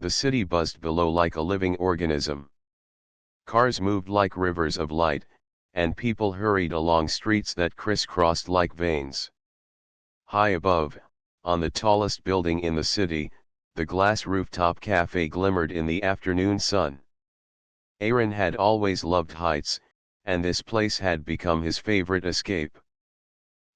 The city buzzed below like a living organism. Cars moved like rivers of light, and people hurried along streets that crisscrossed like veins. High above, on the tallest building in the city, the glass rooftop cafe glimmered in the afternoon sun. Aaron had always loved heights, and this place had become his favorite escape.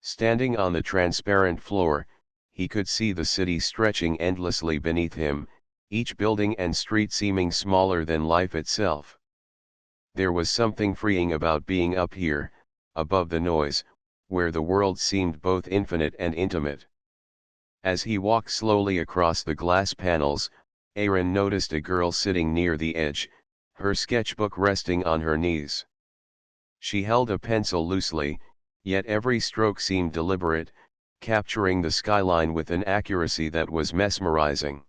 Standing on the transparent floor, he could see the city stretching endlessly beneath him, each building and street seeming smaller than life itself. There was something freeing about being up here, above the noise, where the world seemed both infinite and intimate. As he walked slowly across the glass panels, Aaron noticed a girl sitting near the edge, her sketchbook resting on her knees. She held a pencil loosely, yet every stroke seemed deliberate, capturing the skyline with an accuracy that was mesmerizing.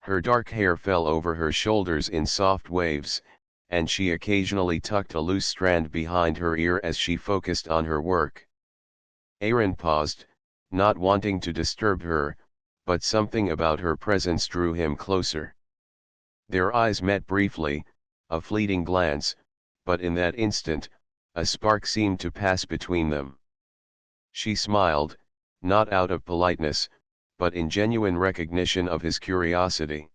Her dark hair fell over her shoulders in soft waves, and she occasionally tucked a loose strand behind her ear as she focused on her work. Aaron paused, not wanting to disturb her, but something about her presence drew him closer. Their eyes met briefly, a fleeting glance, but in that instant, a spark seemed to pass between them. She smiled, not out of politeness, but in genuine recognition of his curiosity.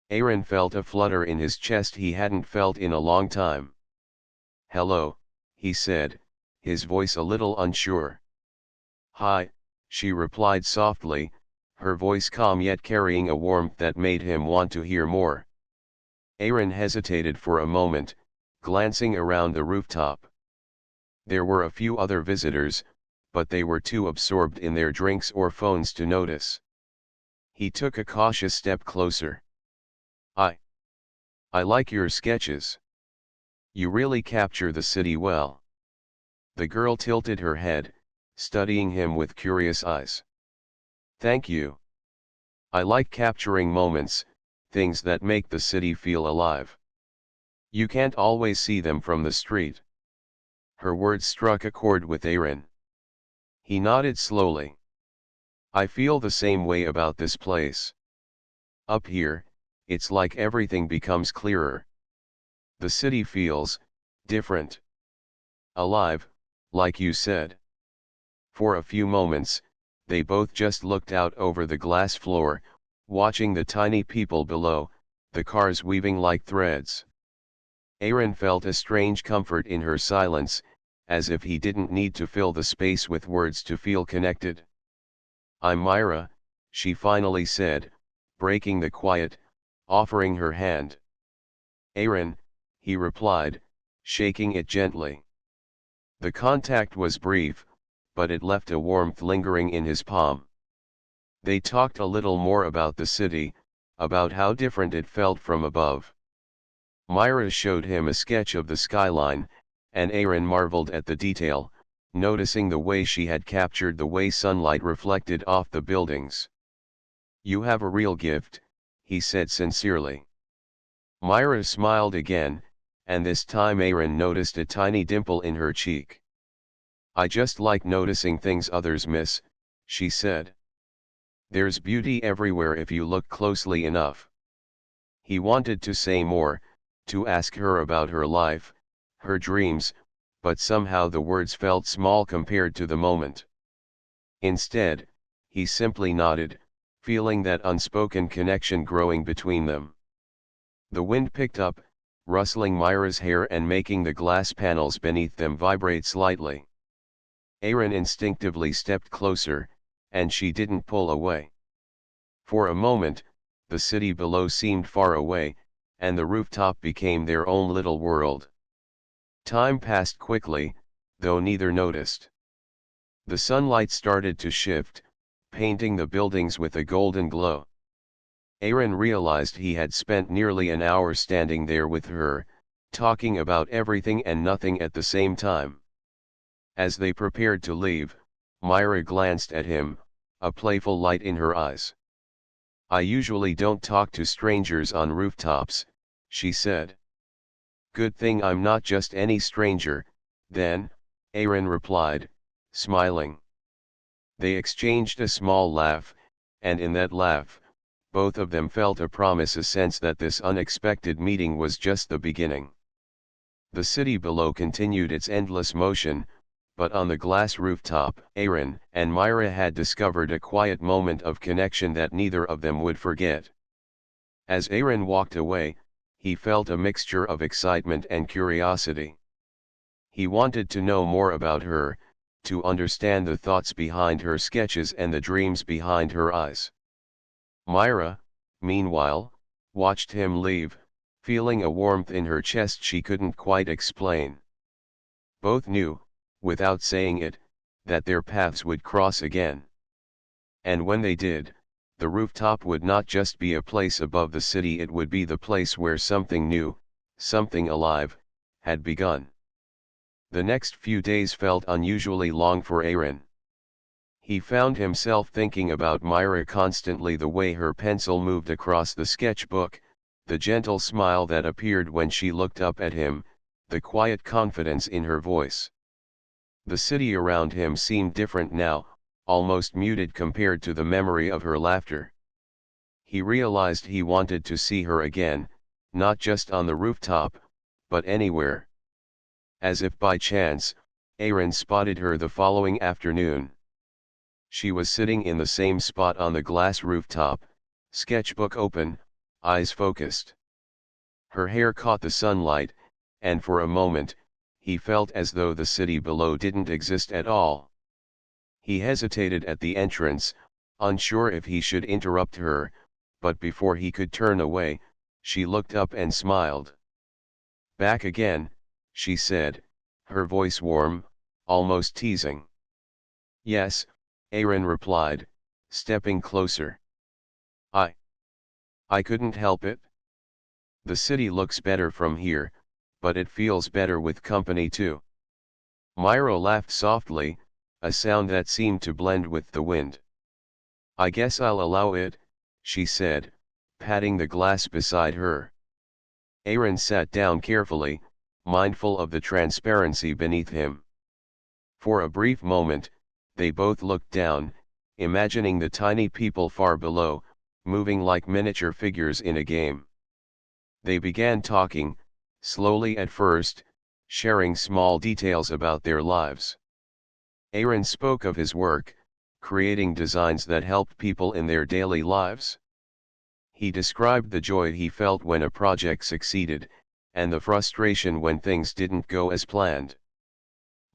Aaron felt a flutter in his chest he hadn't felt in a long time. "Hello," he said, his voice a little unsure. "Hi," she replied softly, her voice calm yet carrying a warmth that made him want to hear more. Aaron hesitated for a moment, glancing around the rooftop. There were a few other visitors, but they were too absorbed in their drinks or phones to notice. He took a cautious step closer. I like your sketches. You really capture the city well." The girl tilted her head, studying him with curious eyes. "Thank you. I like capturing moments, things that make the city feel alive. You can't always see them from the street." Her words struck a chord with Aaron. He nodded slowly. "I feel the same way about this place. Up here, it's like everything becomes clearer. The city feels different. Alive, like you said." For a few moments, they both just looked out over the glass floor, watching the tiny people below, the cars weaving like threads. Aaron felt a strange comfort in her silence, as if he didn't need to fill the space with words to feel connected. "I'm Myra," she finally said, breaking the quiet, offering her hand. "Aaron," he replied, shaking it gently. The contact was brief, but it left a warmth lingering in his palm. They talked a little more about the city, about how different it felt from above. Myra showed him a sketch of the skyline, and Aaron marveled at the detail, noticing the way she had captured the way sunlight reflected off the buildings. "You have a real gift," he said sincerely. Myra smiled again, and this time Aaron noticed a tiny dimple in her cheek. "I just like noticing things others miss," she said. "There's beauty everywhere if you look closely enough." He wanted to say more, to ask her about her life, her dreams, but somehow the words felt small compared to the moment. Instead, he simply nodded, feeling that unspoken connection growing between them. The wind picked up, rustling Myra's hair and making the glass panels beneath them vibrate slightly. Aaron instinctively stepped closer, and she didn't pull away. For a moment, the city below seemed far away, and the rooftop became their own little world. Time passed quickly, though neither noticed. The sunlight started to shift, painting the buildings with a golden glow. Aaron realized he had spent nearly an hour standing there with her, talking about everything and nothing at the same time. As they prepared to leave, Myra glanced at him, a playful light in her eyes. "I usually don't talk to strangers on rooftops," she said. "Good thing I'm not just any stranger, then," Aaron replied, smiling. They exchanged a small laugh, and in that laugh, both of them felt a sense that this unexpected meeting was just the beginning. The city below continued its endless motion, but on the glass rooftop, Aaron and Myra had discovered a quiet moment of connection that neither of them would forget. As Aaron walked away, he felt a mixture of excitement and curiosity. He wanted to know more about her, to understand the thoughts behind her sketches and the dreams behind her eyes. Myra, meanwhile, watched him leave, feeling a warmth in her chest she couldn't quite explain. Both knew, without saying it, that their paths would cross again. And when they did, the rooftop would not just be a place above the city, it would be the place where something new, something alive, had begun. The next few days felt unusually long for Aaron. He found himself thinking about Myra constantly, the way her pencil moved across the sketchbook, the gentle smile that appeared when she looked up at him, the quiet confidence in her voice. The city around him seemed different now, almost muted compared to the memory of her laughter. He realized he wanted to see her again, not just on the rooftop, but anywhere. As if by chance, Aaron spotted her the following afternoon. She was sitting in the same spot on the glass rooftop, sketchbook open, eyes focused. Her hair caught the sunlight, and for a moment, he felt as though the city below didn't exist at all. He hesitated at the entrance, unsure if he should interrupt her, but before he could turn away, she looked up and smiled. "Back again," she said, her voice warm, almost teasing. "Yes," Aaron replied, stepping closer. I couldn't help it. The city looks better from here, but it feels better with company too." Myra laughed softly, a sound that seemed to blend with the wind. "I guess I'll allow it," she said, patting the glass beside her. Aaron sat down carefully, mindful of the transparency beneath him. For a brief moment, they both looked down, imagining the tiny people far below, moving like miniature figures in a game. They began talking, slowly at first, sharing small details about their lives. Aaron spoke of his work, creating designs that helped people in their daily lives. He described the joy he felt when a project succeeded, and the frustration when things didn't go as planned.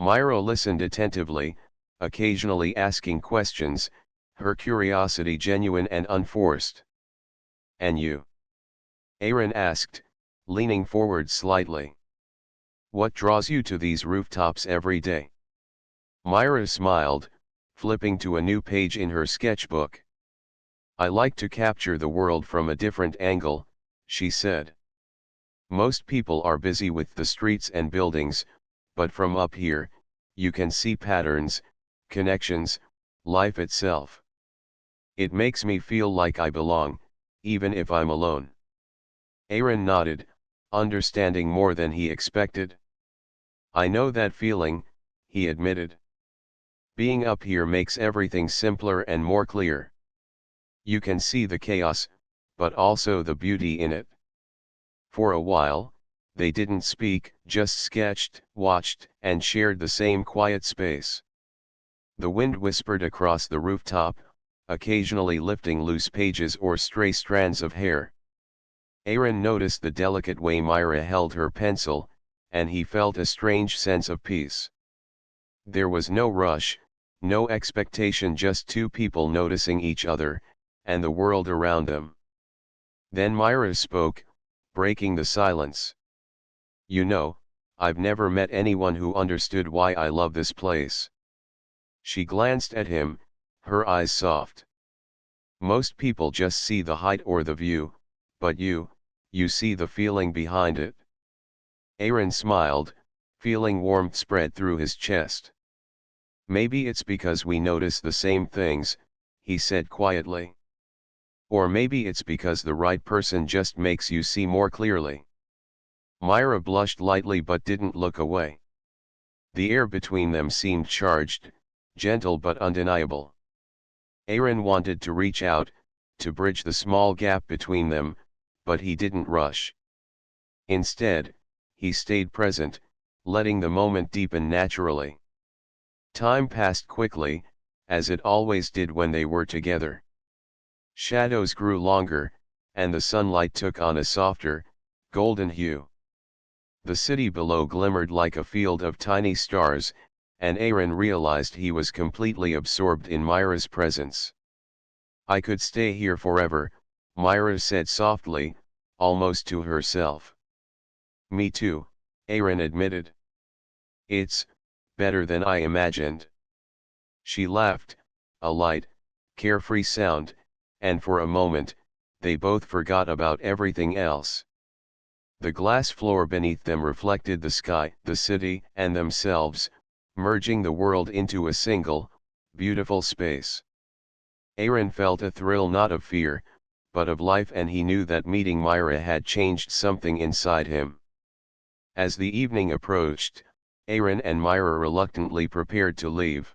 Myra listened attentively, occasionally asking questions, her curiosity genuine and unforced. "And you?" Aaron asked, leaning forward slightly. "What draws you to these rooftops every day?" Myra smiled, flipping to a new page in her sketchbook. "I like to capture the world from a different angle," she said. "Most people are busy with the streets and buildings, but from up here, you can see patterns, connections, life itself. It makes me feel like I belong, even if I'm alone." Aaron nodded, understanding more than he expected. "I know that feeling," he admitted. "Being up here makes everything simpler and more clear. You can see the chaos, but also the beauty in it." For a while, they didn't speak, just sketched, watched, and shared the same quiet space. The wind whispered across the rooftop, occasionally lifting loose pages or stray strands of hair. Aaron noticed the delicate way Myra held her pencil, and he felt a strange sense of peace. There was no rush, no expectation, just two people noticing each other, and the world around them. Then Myra spoke, breaking the silence. "You know, I've never met anyone who understood why I love this place." She glanced at him, her eyes soft. "Most people just see the height or the view, but you see the feeling behind it." Aaron smiled, feeling warmth spread through his chest. "Maybe it's because we notice the same things," he said quietly. "Or maybe it's because the right person just makes you see more clearly." Myra blushed lightly but didn't look away. The air between them seemed charged, gentle but undeniable. Aaron wanted to reach out, to bridge the small gap between them, but he didn't rush. Instead, he stayed present, letting the moment deepen naturally. Time passed quickly, as it always did when they were together. Shadows grew longer, and the sunlight took on a softer, golden hue. The city below glimmered like a field of tiny stars, and Aaron realized he was completely absorbed in Myra's presence. "I could stay here forever," Myra said softly, almost to herself. "Me too," Aaron admitted. "It's better than I imagined." She laughed, a light, carefree sound, and for a moment, they both forgot about everything else. The glass floor beneath them reflected the sky, the city, and themselves, merging the world into a single, beautiful space. Aaron felt a thrill not of fear, but of life, and he knew that meeting Myra had changed something inside him. As the evening approached, Aaron and Myra reluctantly prepared to leave.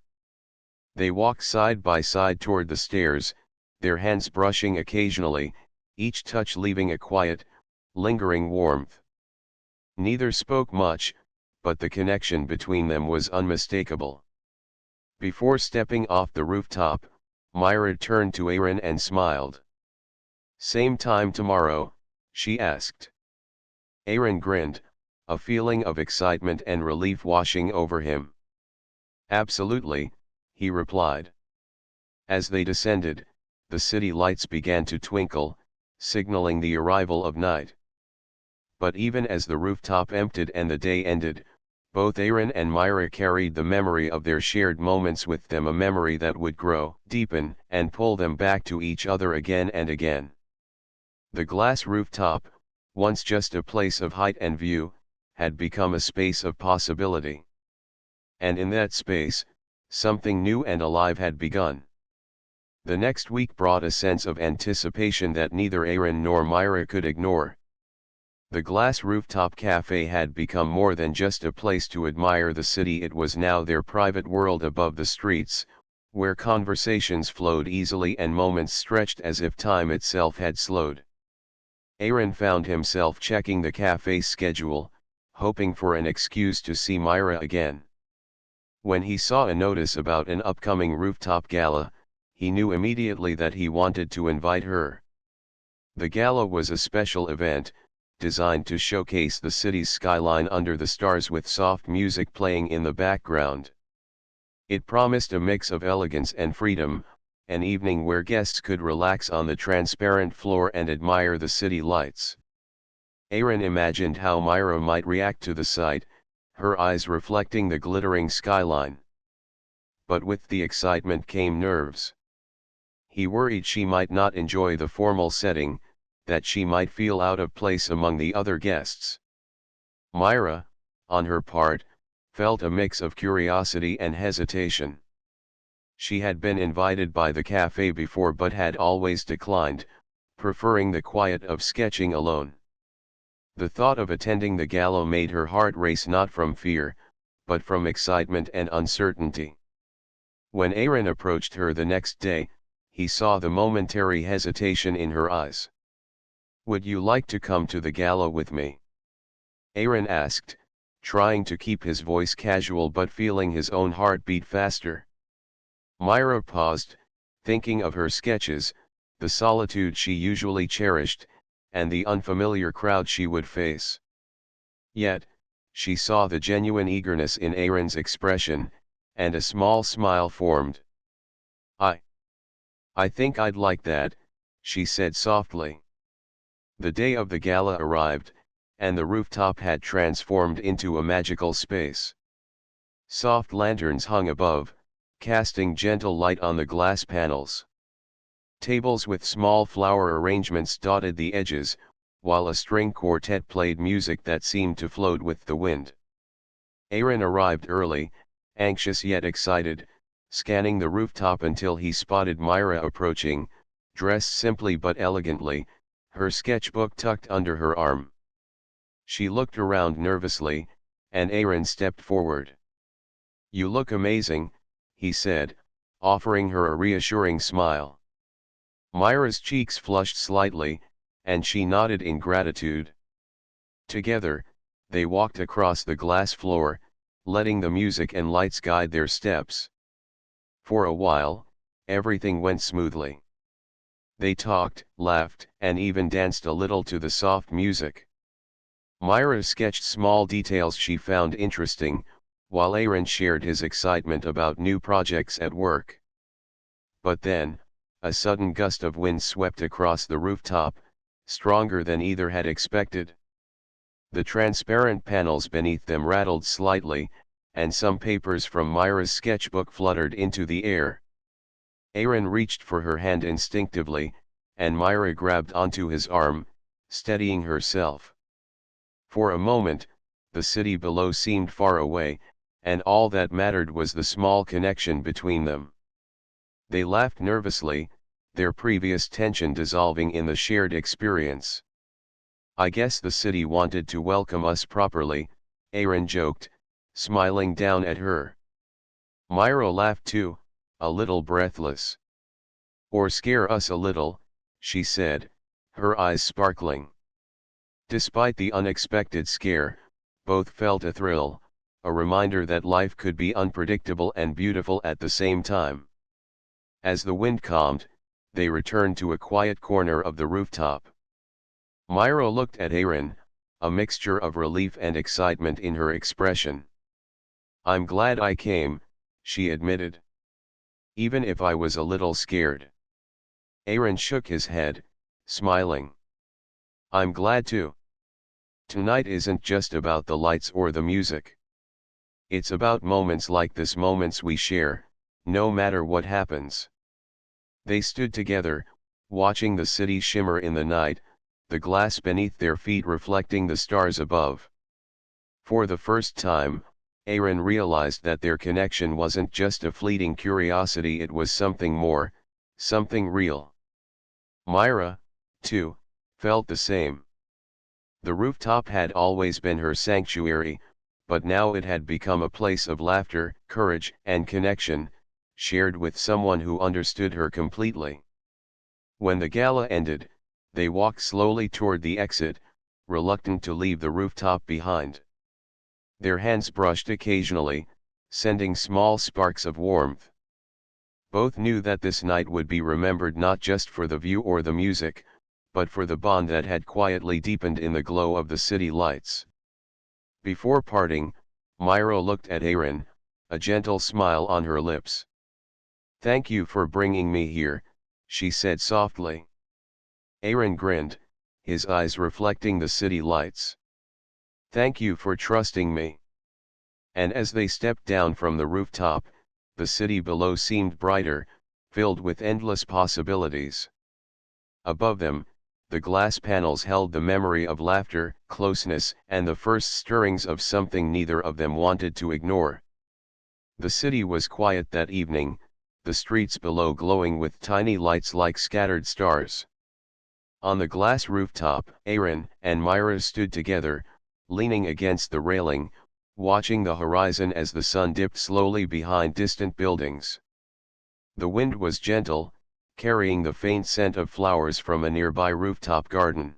They walked side by side toward the stairs, their hands brushing occasionally, each touch leaving a quiet, lingering warmth. Neither spoke much, but the connection between them was unmistakable. Before stepping off the rooftop, Myra turned to Aaron and smiled. "Same time tomorrow?" she asked. Aaron grinned, a feeling of excitement and relief washing over him. "Absolutely," he replied. As they descended, the city lights began to twinkle, signaling the arrival of night. But even as the rooftop emptied and the day ended, both Aaron and Myra carried the memory of their shared moments with them, a memory that would grow, deepen, and pull them back to each other again and again. The glass rooftop, once just a place of height and view, had become a space of possibility. And in that space, something new and alive had begun. The next week brought a sense of anticipation that neither Aaron nor Myra could ignore. The glass rooftop cafe had become more than just a place to admire the city. It was now their private world above the streets, where conversations flowed easily and moments stretched as if time itself had slowed. Aaron found himself checking the cafe's schedule, hoping for an excuse to see Myra again. When he saw a notice about an upcoming rooftop gala, he knew immediately that he wanted to invite her. The gala was a special event, designed to showcase the city's skyline under the stars with soft music playing in the background. It promised a mix of elegance and freedom, an evening where guests could relax on the transparent floor and admire the city lights. Aaron imagined how Myra might react to the sight, her eyes reflecting the glittering skyline. But with the excitement came nerves. He worried she might not enjoy the formal setting, that she might feel out of place among the other guests. Myra, on her part, felt a mix of curiosity and hesitation. She had been invited by the cafe before but had always declined, preferring the quiet of sketching alone. The thought of attending the gala made her heart race, not from fear, but from excitement and uncertainty. When Aaron approached her the next day, he saw the momentary hesitation in her eyes. "Would you like to come to the gala with me?" Aaron asked, trying to keep his voice casual but feeling his own heart beat faster. Myra paused, thinking of her sketches, the solitude she usually cherished, and the unfamiliar crowd she would face. Yet, she saw the genuine eagerness in Aaron's expression, and a small smile formed. I think I'd like that," she said softly. The day of the gala arrived, and the rooftop had transformed into a magical space. Soft lanterns hung above, casting gentle light on the glass panels. Tables with small flower arrangements dotted the edges, while a string quartet played music that seemed to float with the wind. Aaron arrived early, anxious yet excited, scanning the rooftop until he spotted Myra approaching, dressed simply but elegantly, her sketchbook tucked under her arm. She looked around nervously, and Aaron stepped forward. "You look amazing," he said, offering her a reassuring smile. Myra's cheeks flushed slightly, and she nodded in gratitude. Together, they walked across the glass floor, letting the music and lights guide their steps. For a while, everything went smoothly. They talked, laughed, and even danced a little to the soft music. Myra sketched small details she found interesting, while Aaron shared his excitement about new projects at work. But then, a sudden gust of wind swept across the rooftop, stronger than either had expected. The transparent panels beneath them rattled slightly, and some papers from Myra's sketchbook fluttered into the air. Aaron reached for her hand instinctively, and Myra grabbed onto his arm, steadying herself. For a moment, the city below seemed far away, and all that mattered was the small connection between them. They laughed nervously, their previous tension dissolving in the shared experience. "I guess the city wanted to welcome us properly," Aaron joked, smiling down at her. Myra laughed too, a little breathless. "Or scare us a little," she said, her eyes sparkling. Despite the unexpected scare, both felt a thrill, a reminder that life could be unpredictable and beautiful at the same time. As the wind calmed, they returned to a quiet corner of the rooftop. Myra looked at Aaron, a mixture of relief and excitement in her expression. "I'm glad I came," she admitted. "Even if I was a little scared." Aaron shook his head, smiling. "I'm glad too. Tonight isn't just about the lights or the music. It's about moments like this, moments we share, no matter what happens." They stood together, watching the city shimmer in the night, the glass beneath their feet reflecting the stars above. For the first time, Aaron realized that their connection wasn't just a fleeting curiosity, it was something more, something real. Myra, too, felt the same. The rooftop had always been her sanctuary, but now it had become a place of laughter, courage, and connection, shared with someone who understood her completely. When the gala ended, they walked slowly toward the exit, reluctant to leave the rooftop behind. Their hands brushed occasionally, sending small sparks of warmth. Both knew that this night would be remembered not just for the view or the music, but for the bond that had quietly deepened in the glow of the city lights. Before parting, Myra looked at Aaron, a gentle smile on her lips. "Thank you for bringing me here," she said softly. Aaron grinned, his eyes reflecting the city lights. "Thank you for trusting me." And as they stepped down from the rooftop, the city below seemed brighter, filled with endless possibilities. Above them, the glass panels held the memory of laughter, closeness, and the first stirrings of something neither of them wanted to ignore. The city was quiet that evening, the streets below glowing with tiny lights like scattered stars. On the glass rooftop, Aaron and Myra stood together, leaning against the railing, watching the horizon as the sun dipped slowly behind distant buildings. The wind was gentle, carrying the faint scent of flowers from a nearby rooftop garden.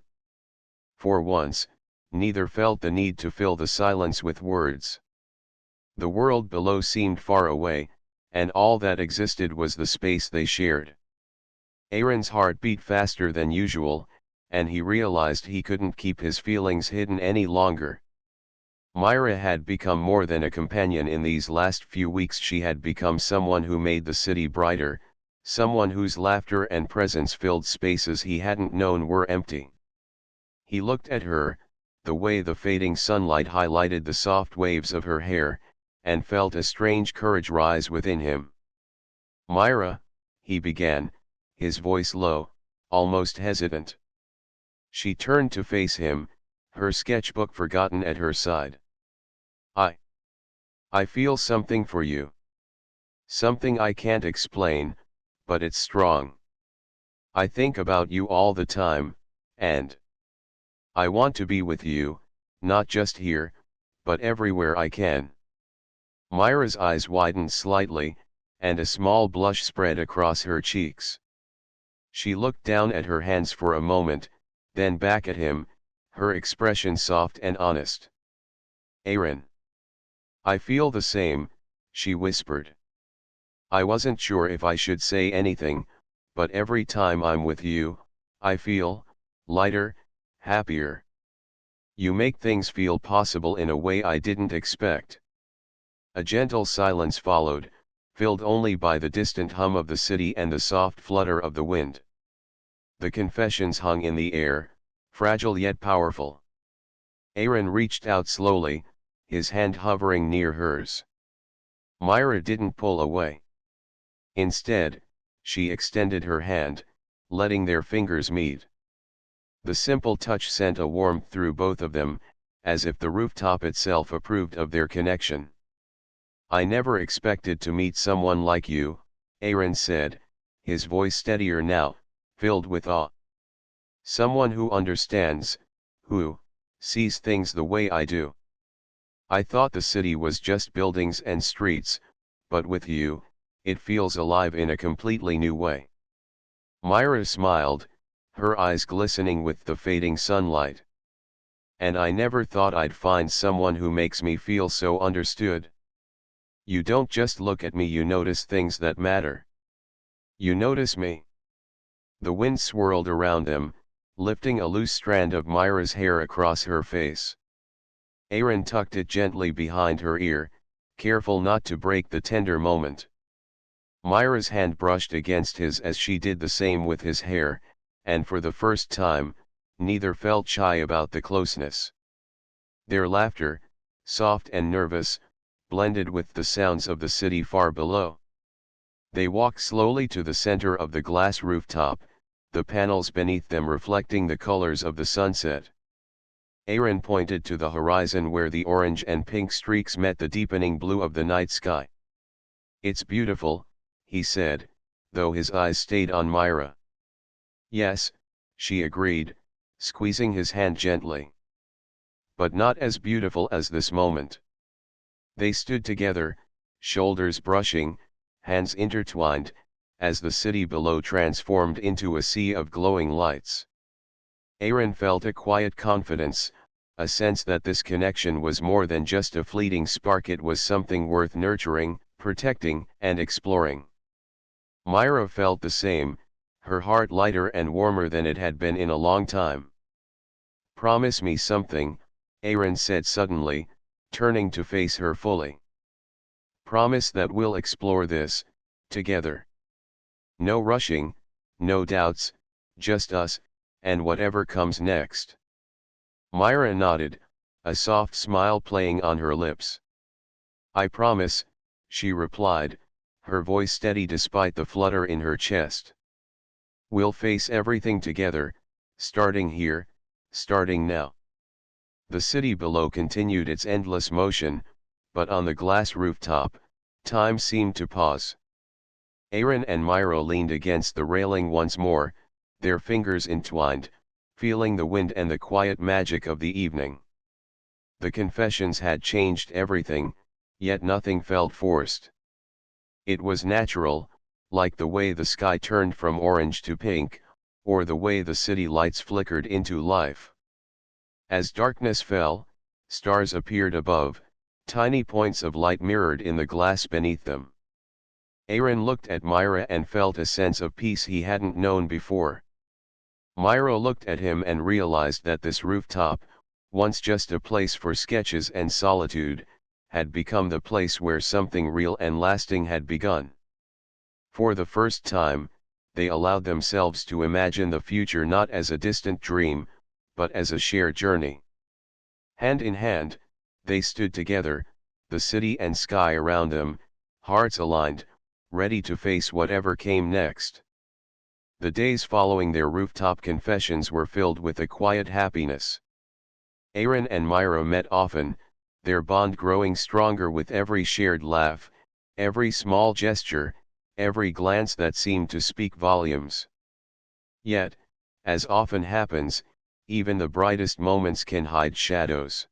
For once, neither felt the need to fill the silence with words. The world below seemed far away, and all that existed was the space they shared. Aaron's heart beat faster than usual, and he realized he couldn't keep his feelings hidden any longer. Myra had become more than a companion in these last few weeks. She had become someone who made the city brighter, someone whose laughter and presence filled spaces he hadn't known were empty. He looked at her, the way the fading sunlight highlighted the soft waves of her hair, and felt a strange courage rise within him. "Myra," he began, his voice low, almost hesitant. She turned to face him, her sketchbook forgotten at her side. I feel something for you. Something I can't explain, but it's strong. I think about you all the time, and I want to be with you, not just here, but everywhere I can." Myra's eyes widened slightly, and a small blush spread across her cheeks. She looked down at her hands for a moment, then back at him, her expression soft and honest. Aaron. I feel the same, she whispered. I wasn't sure if I should say anything, but every time I'm with you, I feel lighter, happier. You make things feel possible in a way I didn't expect. A gentle silence followed, filled only by the distant hum of the city and the soft flutter of the wind. The confessions hung in the air, fragile yet powerful. Aaron reached out slowly, his hand hovering near hers. Myra didn't pull away. Instead, she extended her hand, letting their fingers meet. The simple touch sent a warmth through both of them, as if the rooftop itself approved of their connection. I never expected to meet someone like you, Aaron said, his voice steadier now, filled with awe. Someone who understands, who sees things the way I do. I thought the city was just buildings and streets, but with you, it feels alive in a completely new way. Myra smiled, her eyes glistening with the fading sunlight. And I never thought I'd find someone who makes me feel so understood. You don't just look at me, you notice things that matter. You notice me. The wind swirled around them, lifting a loose strand of Myra's hair across her face. Aaron tucked it gently behind her ear, careful not to break the tender moment. Myra's hand brushed against his as she did the same with his hair, and for the first time, neither felt shy about the closeness. Their laughter, soft and nervous, blended with the sounds of the city far below. They walked slowly to the center of the glass rooftop, the panels beneath them reflecting the colors of the sunset. Aaron pointed to the horizon where the orange and pink streaks met the deepening blue of the night sky. It's beautiful, he said, though his eyes stayed on Myra. Yes, she agreed, squeezing his hand gently. But not as beautiful as this moment. They stood together, shoulders brushing, hands intertwined, as the city below transformed into a sea of glowing lights. Aaron felt a quiet confidence, a sense that this connection was more than just a fleeting spark, it was something worth nurturing, protecting, and exploring. Myra felt the same, her heart lighter and warmer than it had been in a long time. Promise me something, Aaron said suddenly, turning to face her fully. Promise that we'll explore this, together. No rushing, no doubts, just us, and whatever comes next. Myra nodded, a soft smile playing on her lips. I promise, she replied, her voice steady despite the flutter in her chest. We'll face everything together, starting here, starting now. The city below continued its endless motion, but on the glass rooftop, time seemed to pause. Aaron and Myra leaned against the railing once more, their fingers entwined, feeling the wind and the quiet magic of the evening. The confessions had changed everything, yet nothing felt forced. It was natural, like the way the sky turned from orange to pink, or the way the city lights flickered into life. As darkness fell, stars appeared above, tiny points of light mirrored in the glass beneath them. Aaron looked at Myra and felt a sense of peace he hadn't known before. Myra looked at him and realized that this rooftop, once just a place for sketches and solitude, had become the place where something real and lasting had begun. For the first time, they allowed themselves to imagine the future not as a distant dream, but as a shared journey. Hand in hand, they stood together, the city and sky around them, hearts aligned, ready to face whatever came next. The days following their rooftop confessions were filled with a quiet happiness. Aaron and Myra met often, their bond growing stronger with every shared laugh, every small gesture, every glance that seemed to speak volumes. Yet, as often happens, even the brightest moments can hide shadows.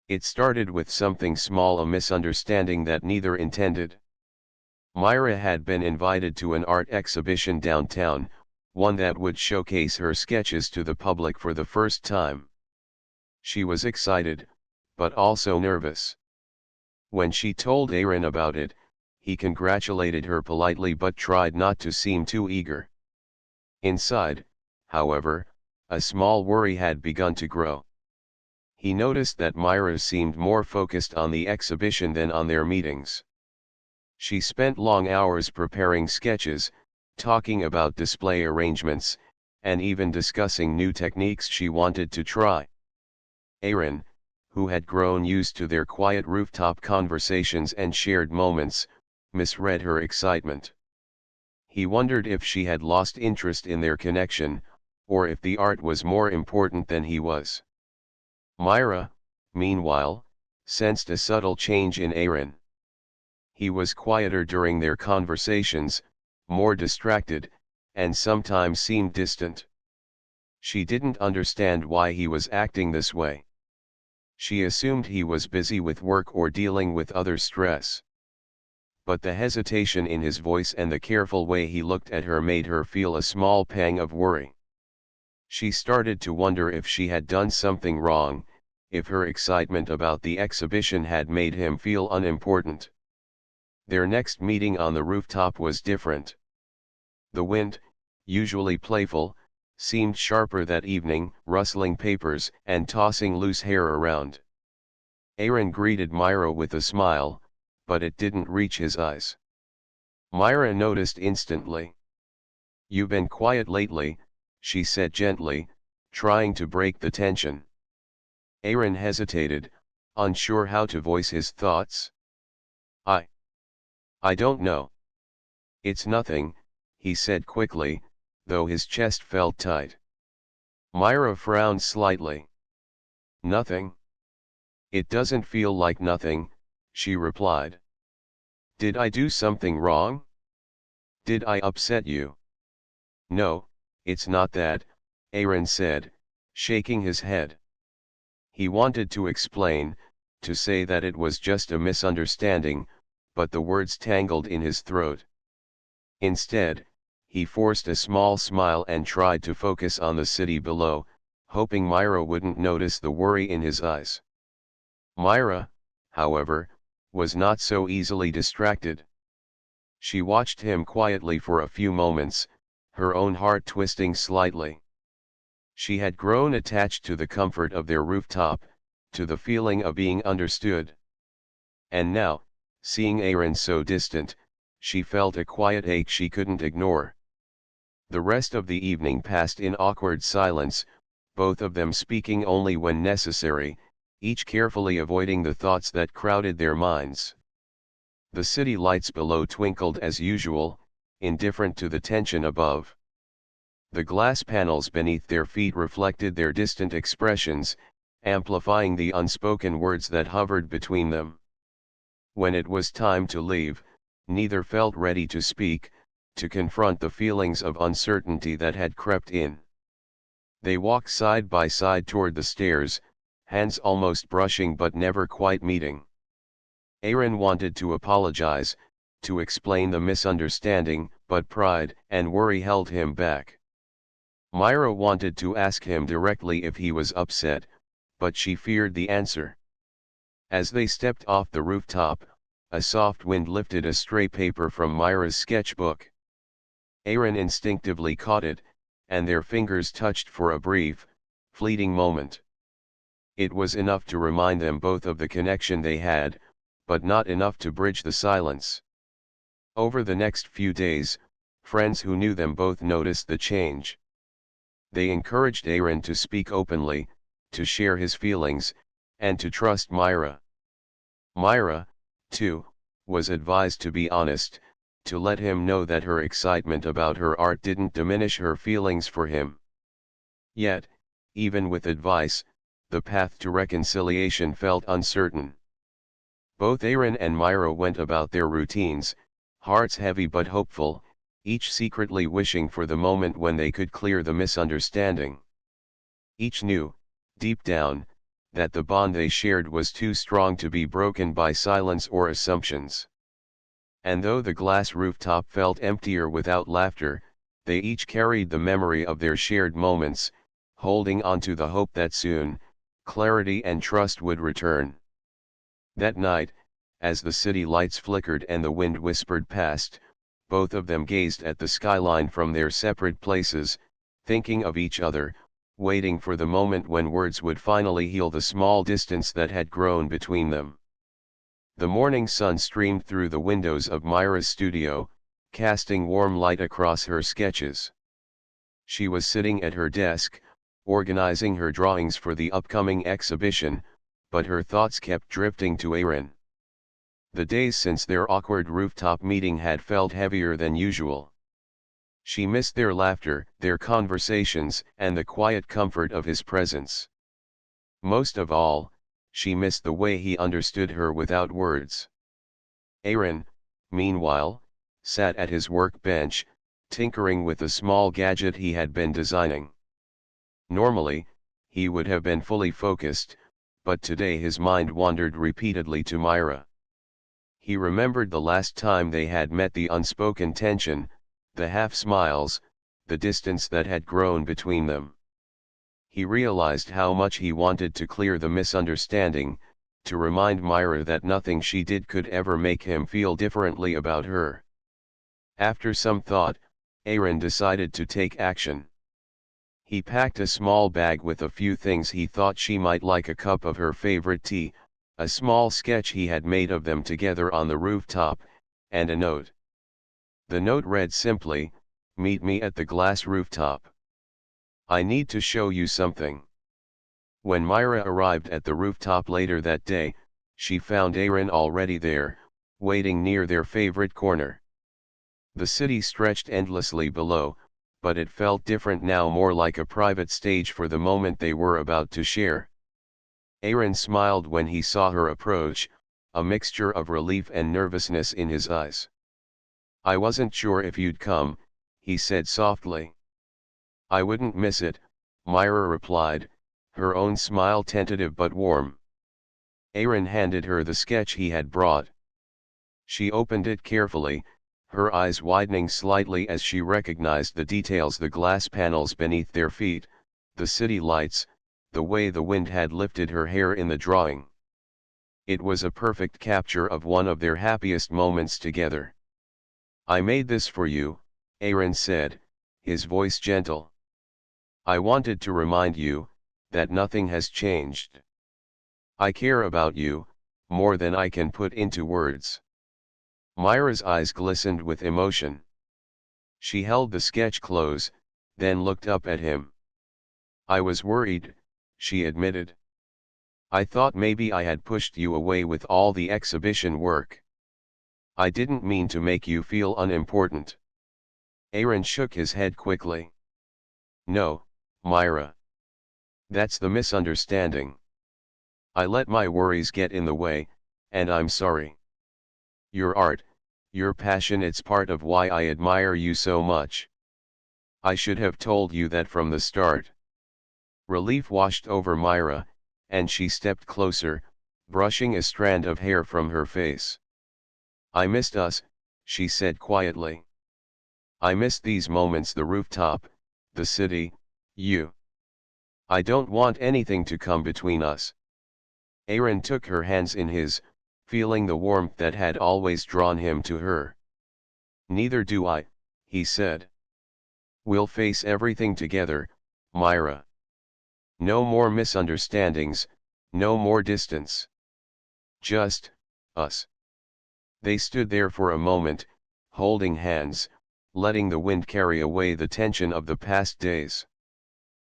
It started with something small, a misunderstanding that neither intended. Myra had been invited to an art exhibition downtown, one that would showcase her sketches to the public for the first time. She was excited, but also nervous. When she told Aaron about it, he congratulated her politely but tried not to seem too eager. Inside, however, a small worry had begun to grow. He noticed that Myra seemed more focused on the exhibition than on their meetings. She spent long hours preparing sketches, talking about display arrangements, and even discussing new techniques she wanted to try. Aaron, who had grown used to their quiet rooftop conversations and shared moments, misread her excitement. He wondered if she had lost interest in their connection, or if the art was more important than he was. Myra, meanwhile, sensed a subtle change in Aaron. He was quieter during their conversations, more distracted, and sometimes seemed distant. She didn't understand why he was acting this way. She assumed he was busy with work or dealing with other stress. But the hesitation in his voice and the careful way he looked at her made her feel a small pang of worry. She started to wonder if she had done something wrong, if her excitement about the exhibition had made him feel unimportant. Their next meeting on the rooftop was different. The wind, usually playful, seemed sharper that evening, rustling papers and tossing loose hair around. Aaron greeted Myra with a smile, but it didn't reach his eyes. Myra noticed instantly. "You've been quiet lately," she said gently, trying to break the tension. Aaron hesitated, unsure how to voice his thoughts. I don't know. It's nothing," he said quickly, though his chest felt tight. Myra frowned slightly. "Nothing? It doesn't feel like nothing," she replied. "Did I do something wrong? Did I upset you?" "No, it's not that," Aaron said, shaking his head. He wanted to explain, to say that it was just a misunderstanding, but the words tangled in his throat. Instead, he forced a small smile and tried to focus on the city below, hoping Myra wouldn't notice the worry in his eyes. Myra, however, was not so easily distracted. She watched him quietly for a few moments, her own heart twisting slightly. She had grown attached to the comfort of their rooftop, to the feeling of being understood. And now, seeing Aaron so distant, she felt a quiet ache she couldn't ignore. The rest of the evening passed in awkward silence, both of them speaking only when necessary, each carefully avoiding the thoughts that crowded their minds. The city lights below twinkled as usual, indifferent to the tension above. The glass panels beneath their feet reflected their distant expressions, amplifying the unspoken words that hovered between them. When it was time to leave, neither felt ready to speak, to confront the feelings of uncertainty that had crept in. They walked side by side toward the stairs, hands almost brushing but never quite meeting. Aaron wanted to apologize, to explain the misunderstanding, but pride and worry held him back. Myra wanted to ask him directly if he was upset, but she feared the answer. As they stepped off the rooftop, a soft wind lifted a stray paper from Myra's sketchbook. Aaron instinctively caught it, and their fingers touched for a brief, fleeting moment. It was enough to remind them both of the connection they had, but not enough to bridge the silence. Over the next few days, friends who knew them both noticed the change. They encouraged Aaron to speak openly, to share his feelings, and to trust Myra. Myra, too, was advised to be honest, to let him know that her excitement about her art didn't diminish her feelings for him. Yet, even with advice, the path to reconciliation felt uncertain. Both Aaron and Myra went about their routines, hearts heavy but hopeful, each secretly wishing for the moment when they could clear the misunderstanding. Each knew, deep down, that the bond they shared was too strong to be broken by silence or assumptions. And though the glass rooftop felt emptier without laughter, They each carried the memory of their shared moments, holding on to the hope that soon, clarity and trust would return. That night, as the city lights flickered and the wind whispered past, both of them gazed at the skyline from their separate places, thinking of each other, waiting for the moment when words would finally heal the small distance that had grown between them. The morning sun streamed through the windows of Myra's studio, casting warm light across her sketches. She was sitting at her desk, organizing her drawings for the upcoming exhibition, but her thoughts kept drifting to Aaron. The days since their awkward rooftop meeting had felt heavier than usual. She missed their laughter, their conversations, and the quiet comfort of his presence. Most of all, she missed the way he understood her without words. Aaron, meanwhile, sat at his workbench, tinkering with a small gadget he had been designing. Normally, he would have been fully focused, but today his mind wandered repeatedly to Myra. He remembered the last time they had met, the unspoken tension, the half-smiles, the distance that had grown between them. He realized how much he wanted to clear the misunderstanding, to remind Myra that nothing she did could ever make him feel differently about her. After some thought, Aaron decided to take action. He packed a small bag with a few things he thought she might like: a cup of her favorite tea, a small sketch he had made of them together on the rooftop, and a note. The note read simply, "Meet me at the glass rooftop. I need to show you something." When Myra arrived at the rooftop later that day, she found Aaron already there, waiting near their favorite corner. The city stretched endlessly below, but it felt different now, more like a private stage for the moment they were about to share. Aaron smiled when he saw her approach, a mixture of relief and nervousness in his eyes. "I wasn't sure if you'd come," he said softly. "I wouldn't miss it," Myra replied, her own smile tentative but warm. Aaron handed her the sketch he had brought. She opened it carefully, her eyes widening slightly as she recognized the details: the glass panels beneath their feet, the city lights, the way the wind had lifted her hair in the drawing. It was a perfect capture of one of their happiest moments together. "I made this for you," Aaron said, his voice gentle. "I wanted to remind you that nothing has changed. I care about you, more than I can put into words." Myra's eyes glistened with emotion. She held the sketch close, then looked up at him. "I was worried," she admitted. "I thought maybe I had pushed you away with all the exhibition work. I didn't mean to make you feel unimportant." Aaron shook his head quickly. "No, Myra. That's the misunderstanding. I let my worries get in the way, and I'm sorry. Your art, your passion, it's part of why I admire you so much. I should have told you that from the start." Relief washed over Myra, and she stepped closer, brushing a strand of hair from her face. "I missed us," she said quietly. "I missed these moments: the rooftop, the city, you. I don't want anything to come between us." Aaron took her hands in his, feeling the warmth that had always drawn him to her. "Neither do I," he said. "We'll face everything together, Myra. No more misunderstandings, no more distance. Just us." They stood there for a moment, holding hands, letting the wind carry away the tension of the past days.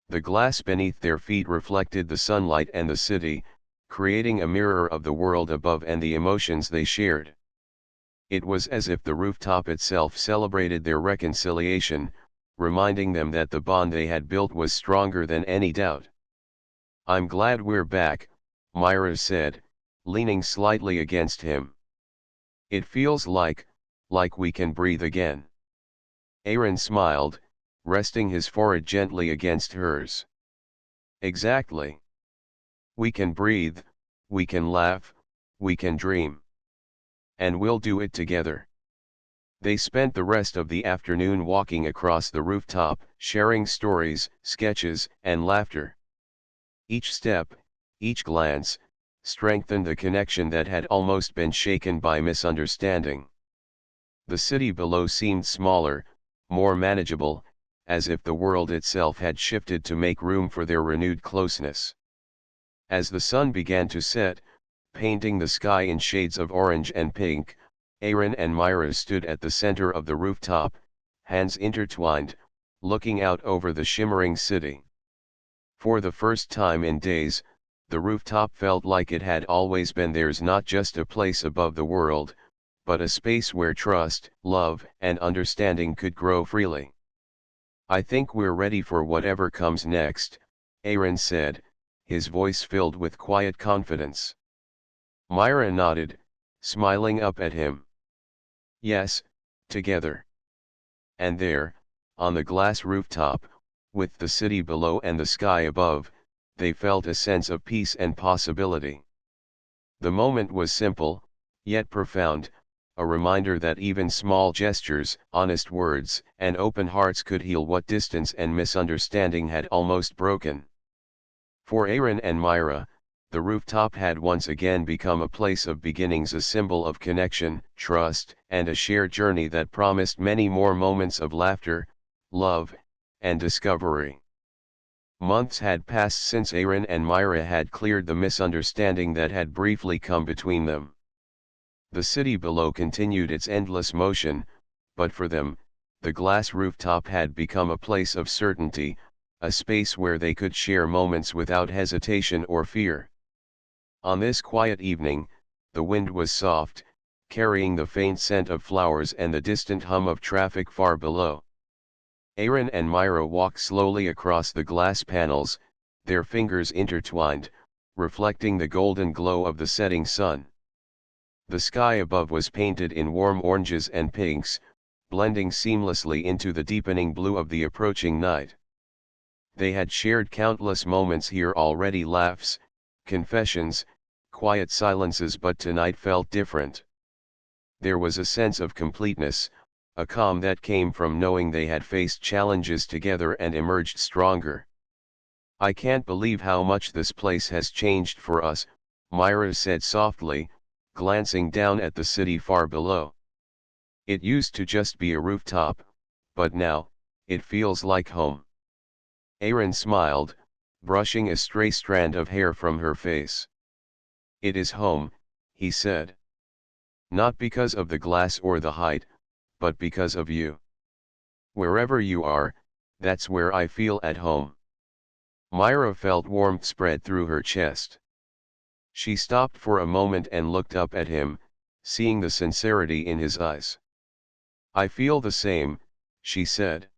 The glass beneath their feet reflected the sunlight and the city, creating a mirror of the world above and the emotions they shared. It was as if the rooftop itself celebrated their reconciliation, reminding them that the bond they had built was stronger than any doubt. "I'm glad we're back," Myra said, leaning slightly against him. "It feels like we can breathe again." Aaron smiled, resting his forehead gently against hers. "Exactly. We can breathe, we can laugh, we can dream. And we'll do it together." They spent the rest of the afternoon walking across the rooftop, sharing stories, sketches, and laughter. Each step, each glance, strengthened the connection that had almost been shaken by misunderstanding. The city below seemed smaller, more manageable, as if the world itself had shifted to make room for their renewed closeness. As the sun began to set, painting the sky in shades of orange and pink, Aaron and Myra stood at the center of the rooftop, hands intertwined, looking out over the shimmering city. For the first time in days, the rooftop felt like it had always been theirs, not just a place above the world, but a space where trust, love, and understanding could grow freely. "I think we're ready for whatever comes next," Aaron said, his voice filled with quiet confidence. Myra nodded, smiling up at him. "Yes, together." And there, on the glass rooftop, with the city below and the sky above, they felt a sense of peace and possibility. The moment was simple, yet profound, a reminder that even small gestures, honest words, and open hearts could heal what distance and misunderstanding had almost broken. For Aaron and Myra, the rooftop had once again become a place of beginnings, a symbol of connection, trust, and a shared journey that promised many more moments of laughter, love, and discovery. Months had passed since Aaron and Myra had cleared the misunderstanding that had briefly come between them. The city below continued its endless motion, but for them, the glass rooftop had become a place of certainty, a space where they could share moments without hesitation or fear. On this quiet evening, the wind was soft, carrying the faint scent of flowers and the distant hum of traffic far below. Aaron and Myra walked slowly across the glass panels, their fingers intertwined, reflecting the golden glow of the setting sun. The sky above was painted in warm oranges and pinks, blending seamlessly into the deepening blue of the approaching night. They had shared countless moments here already, laughs, confessions, quiet silences, but tonight felt different. There was a sense of completeness, a calm that came from knowing they had faced challenges together and emerged stronger. "I can't believe how much this place has changed for us," Myra said softly, glancing down at the city far below. "It used to just be a rooftop, but now, it feels like home." Aaron smiled, brushing a stray strand of hair from her face. "It is home," he said. "Not because of the glass or the height, but because of you. Wherever you are, that's where I feel at home." Myra felt warmth spread through her chest. She stopped for a moment and looked up at him, seeing the sincerity in his eyes. "I feel the same," she said.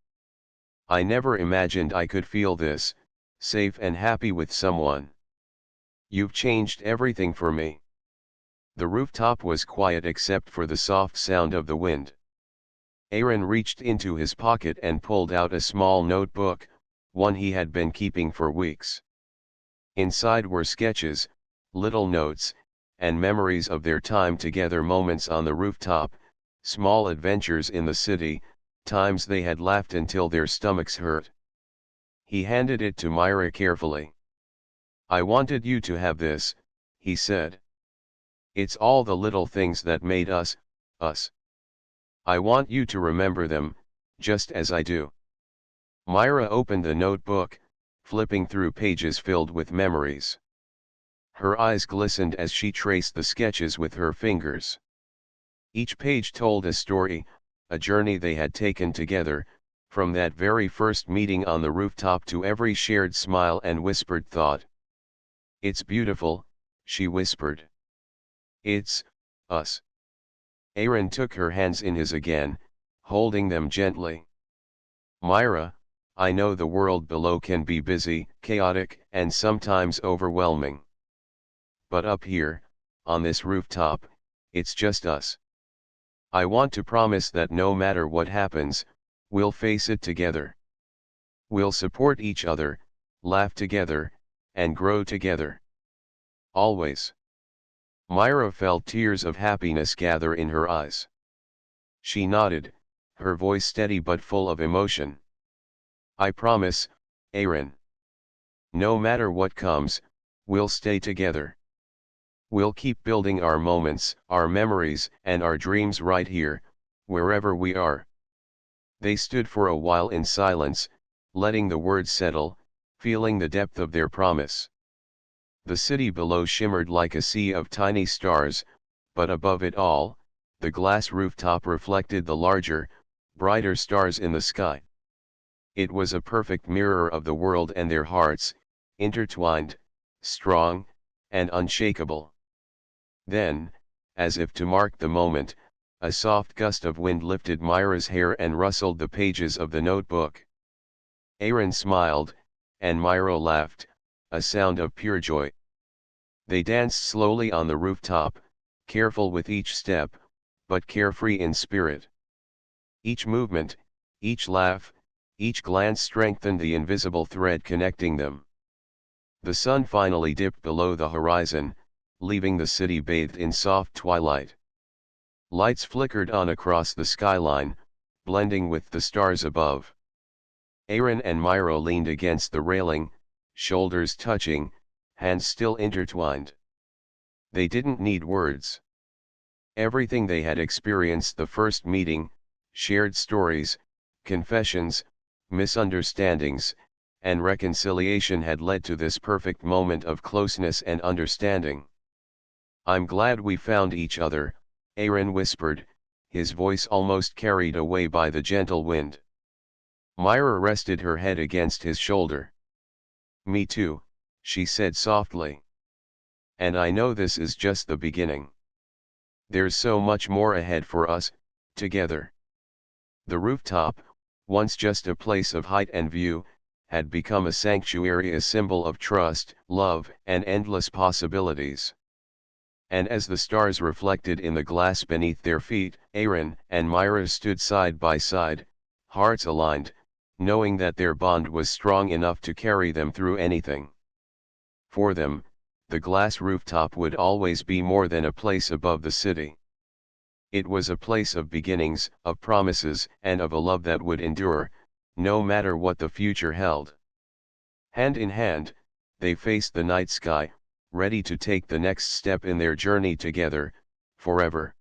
"I never imagined I could feel this, safe and happy with someone. You've changed everything for me." The rooftop was quiet except for the soft sound of the wind. Aaron reached into his pocket and pulled out a small notebook, one he had been keeping for weeks. Inside were sketches, little notes, and memories of their time together, moments on the rooftop, small adventures in the city, times they had laughed until their stomachs hurt. He handed it to Myra carefully. "I wanted you to have this," he said. "It's all the little things that made us, us. I want you to remember them, just as I do." Myra opened the notebook, flipping through pages filled with memories. Her eyes glistened as she traced the sketches with her fingers. Each page told a story, a journey they had taken together, from that very first meeting on the rooftop to every shared smile and whispered thought. "It's beautiful," she whispered. "It's us." Aaron took her hands in his again, holding them gently. "Myra, I know the world below can be busy, chaotic, and sometimes overwhelming. But up here, on this rooftop, it's just us. I want to promise that no matter what happens, we'll face it together. We'll support each other, laugh together, and grow together. Always." Myra felt tears of happiness gather in her eyes. She nodded, her voice steady but full of emotion. I promise, Aaron. No matter what comes, we'll stay together. We'll keep building our moments, our memories, and our dreams right here, wherever we are. They stood for a while in silence, letting the words settle, feeling the depth of their promise. The city below shimmered like a sea of tiny stars, but above it all, the glass rooftop reflected the larger, brighter stars in the sky. It was a perfect mirror of the world and their hearts, intertwined, strong, and unshakable. Then, as if to mark the moment, a soft gust of wind lifted Myra's hair and rustled the pages of the notebook. Aaron smiled, and Myra laughed, a sound of pure joy. They danced slowly on the rooftop, careful with each step, but carefree in spirit. Each movement, each laugh, each glance strengthened the invisible thread connecting them. The sun finally dipped below the horizon, leaving the city bathed in soft twilight. Lights flickered on across the skyline, blending with the stars above. Aaron and Myra leaned against the railing, shoulders touching, hands still intertwined. They didn't need words. Everything they had experienced the first meeting, shared stories, confessions, misunderstandings, and reconciliation had led to this perfect moment of closeness and understanding. I'm glad we found each other, Aaron whispered, his voice almost carried away by the gentle wind. Myra rested her head against his shoulder. Me too, she said softly. And I know this is just the beginning. There's so much more ahead for us, together. The rooftop, once just a place of height and view, had become a sanctuary, a symbol of trust, love, and endless possibilities. And as the stars reflected in the glass beneath their feet, Aaron and Myra stood side by side, hearts aligned, knowing that their bond was strong enough to carry them through anything. For them, the glass rooftop would always be more than a place above the city. It was a place of beginnings, of promises, and of a love that would endure, no matter what the future held. Hand in hand, they faced the night sky, ready to take the next step in their journey together, forever.